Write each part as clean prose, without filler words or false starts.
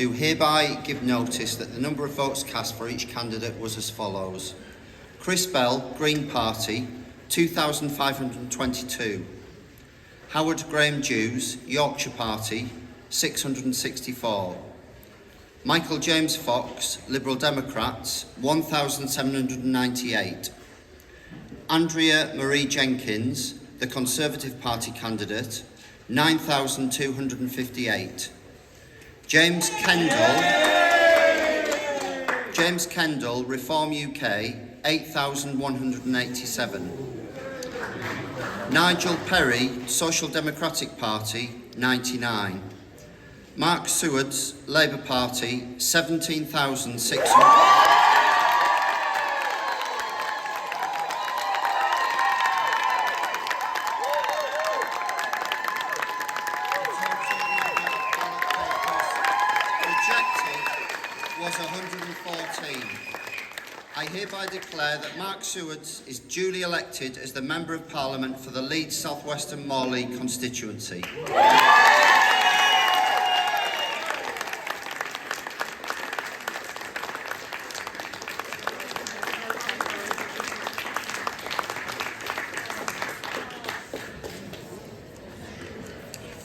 Do hereby give notice that the number of votes cast for each candidate was as follows. Chris Bell, Green Party, 2,522. Howard Graham Jews, Yorkshire Party, 664. Michael James Fox, Liberal Democrats, 1,798. Andrea Marie Jenkins, the Conservative Party candidate, 9,258. James Kendall, Reform UK, 8,187. Nigel Perry, Social Democratic Party, 99. Mark Sewards, Labour Party, 17,600. Was 114. I hereby declare that Mark Sewards is duly elected as the Member of Parliament for the Leeds South West and Morley constituency.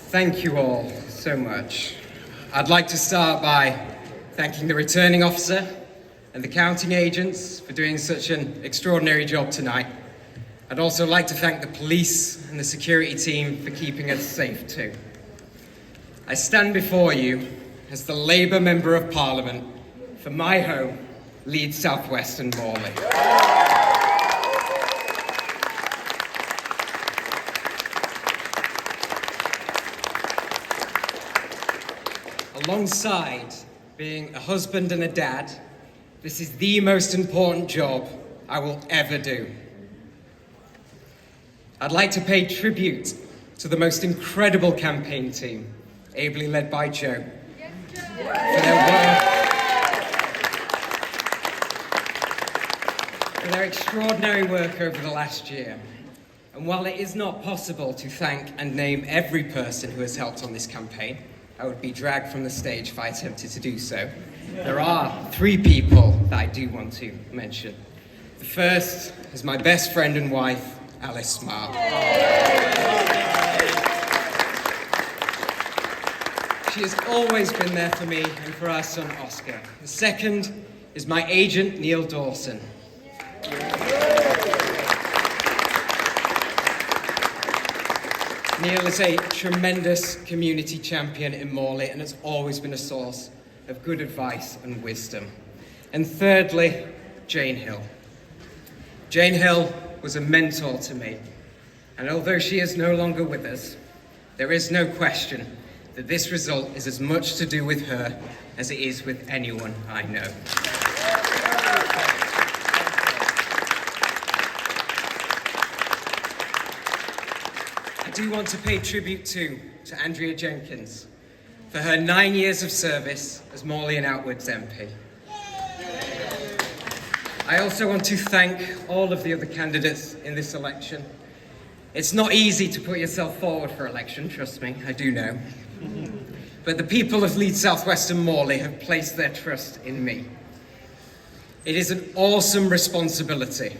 Thank you all so much. I'd like to start by thanking the returning officer and the counting agents for doing such an extraordinary job tonight. I'd also like to thank the police and the security team for keeping us safe too. I stand before you as the Labour Member of Parliament for my home, Leeds South West and Morley. Alongside being a husband and a dad, this is the most important job I will ever do. I'd like to pay tribute to the most incredible campaign team, ably led by Joe, for their extraordinary work over the last year. And while it is not possible to thank and name every person who has helped on this campaign, I would be dragged from the stage if I attempted to do so. There are 3 people that I do want to mention. The first is my best friend and wife, Alice Smart. She has always been there for me and for our son, Oscar. The second is my agent, Neil Dawson. Neil is a tremendous community champion in Morley and has always been a source of good advice and wisdom. And thirdly, Jane Hill. Jane Hill was a mentor to me, and although she is no longer with us, there is no question that this result is as much to do with her as it is with anyone I know. I do want to pay tribute to Andrea Jenkins for her 9 years of service as Morley and Outwards MP. I also want to thank all of the other candidates in this election. It's not easy to put yourself forward for election, trust me, I do know. But the people of Leeds South West and Morley have placed their trust in me. It is an awesome responsibility.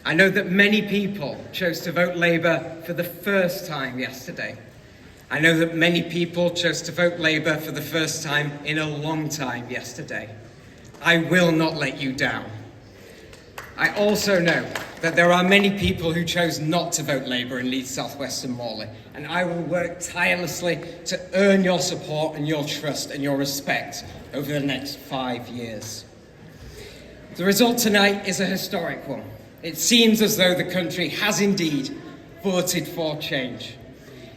I know that many people chose to vote Labour for the first time yesterday. I know that many people chose to vote Labour for the first time in a long time yesterday. I will not let you down. I also know that there are many people who chose not to vote Labour in Leeds South West and Morley, and I will work tirelessly to earn your support and your trust and your respect over the next 5 years. The result tonight is a historic one. It seems as though the country has indeed voted for change.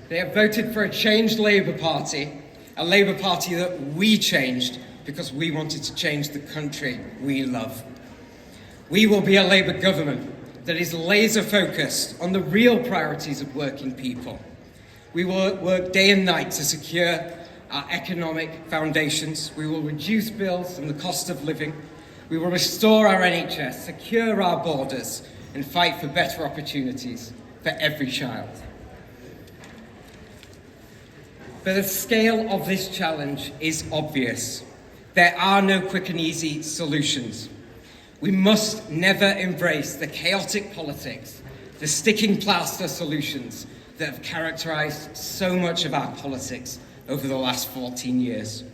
They have voted for a changed Labour Party, a Labour Party that we changed because we wanted to change the country we love. We will be a Labour government that is laser focused on the real priorities of working people. We will work day and night to secure our economic foundations. We will reduce bills and the cost of living. We will restore our NHS, secure our borders, and fight for better opportunities for every child. But the scale of this challenge is obvious. There are no quick and easy solutions. We must never embrace the chaotic politics, the sticking plaster solutions that have characterized so much of our politics over the last 14 years.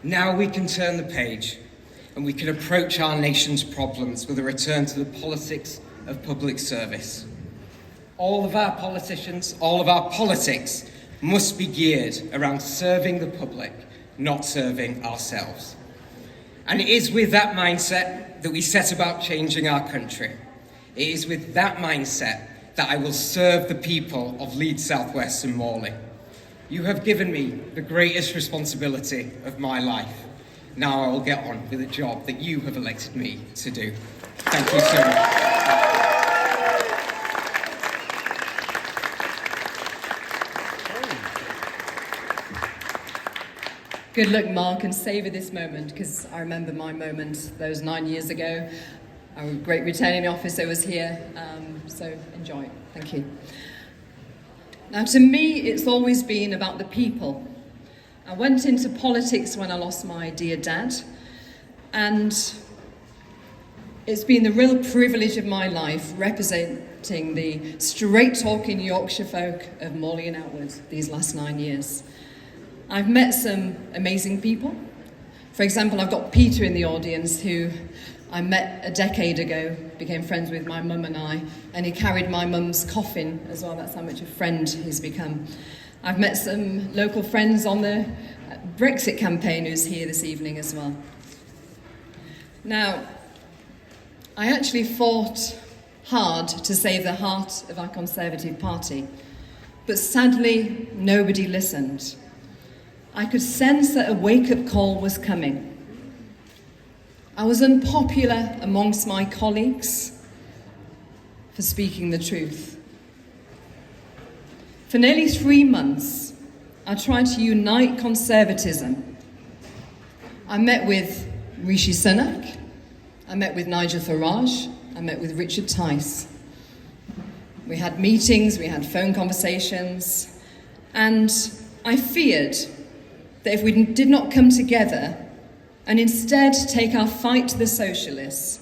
Now we can turn the page and we can approach our nation's problems with a return to the politics of public service. All of our politicians, all of our politics must be geared around serving the public, not serving ourselves. And it is with that mindset that we set about changing our country. It is with that mindset that I will serve the people of Leeds, South West and Morley. You have given me the greatest responsibility of my life. Now I will get on with the job that you have elected me to do. Thank you so much. Good luck, Mark, and savour this moment, because I remember my moment those 9 years ago. Our great returning officer was here, so enjoy it. Thank you. Now, to me, it's always been about the people. I went into politics when I lost my dear dad, and it's been the real privilege of my life representing the straight-talking Yorkshire folk of Morley and outwards these last 9 years. I've met some amazing people. For example, I've got Peter in the audience, who I met a decade ago, became friends with my mum and I, and he carried my mum's coffin as well. That's how much a friend he's become. I've met some local friends on the Brexit campaign who's here this evening as well. Now, I actually fought hard to save the heart of our Conservative Party, but sadly, nobody listened. I could sense that a wake-up call was coming. I was unpopular amongst my colleagues for speaking the truth. For nearly 3 months, I tried to unite Conservatism. I met with Rishi Sunak, I met with Nigel Farage, I met with Richard Tice. We had meetings, we had phone conversations, and I feared that if we did not come together and instead take our fight to the socialists,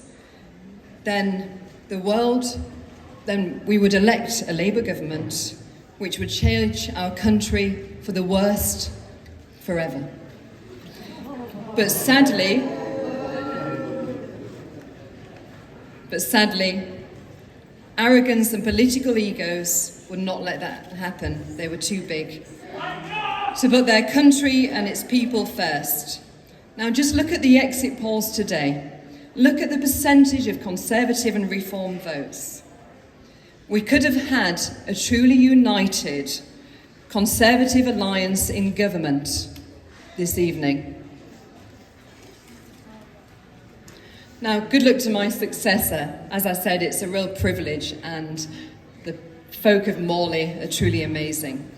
then we would elect a Labour government which would change our country for the worst forever. But sadly, arrogance and political egos would not let that happen. They were too big. To put their country and its people first. Now just look at the exit polls today. Look at the percentage of Conservative and Reform votes. We could have had a truly united Conservative alliance in government this evening. Now, good luck to my successor. As I said, it's a real privilege, and the folk of Morley are truly amazing.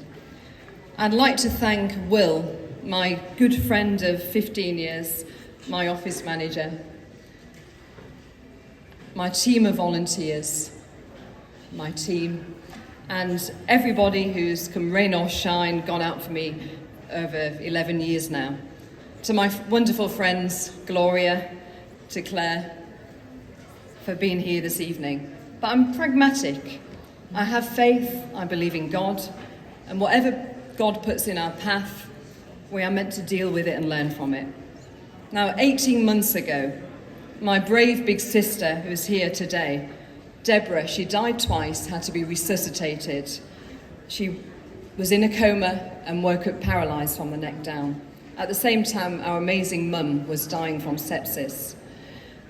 I'd like to thank Will, my good friend of 15 years, my office manager, my team of volunteers, my team, and everybody who's come rain or shine, gone out for me over 11 years now. To my wonderful friends, Gloria, to Claire, for being here this evening. But I'm pragmatic. I have faith, I believe in God, and whatever God puts in our path, we are meant to deal with it and learn from it. Now, 18 months ago, my brave big sister, who's here today, Deborah, she died twice, had to be resuscitated. She was in a coma and woke up paralysed from the neck down. At the same time, our amazing mum was dying from sepsis.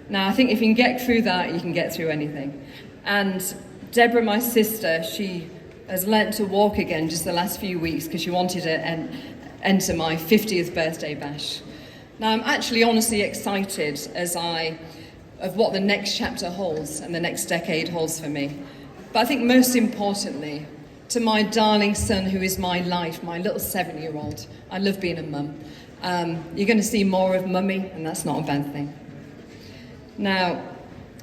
Now, I think if you can get through that, you can get through anything. And Deborah, my sister, she has learnt to walk again just the last few weeks because she wanted to enter my 50th birthday bash. Now, I'm actually honestly excited of what the next chapter holds and the next decade holds for me. But I think most importantly, to my darling son, who is my life, my little 7-year-old. I love being a mum. You're going to see more of Mummy, and that's not a bad thing. Now,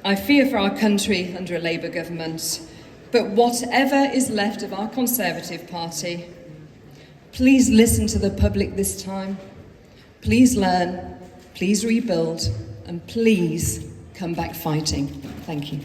I fear for our country under a Labour government, but whatever is left of our Conservative Party, Please listen to the public this time. Please learn, please rebuild, and please come back fighting. Thank you.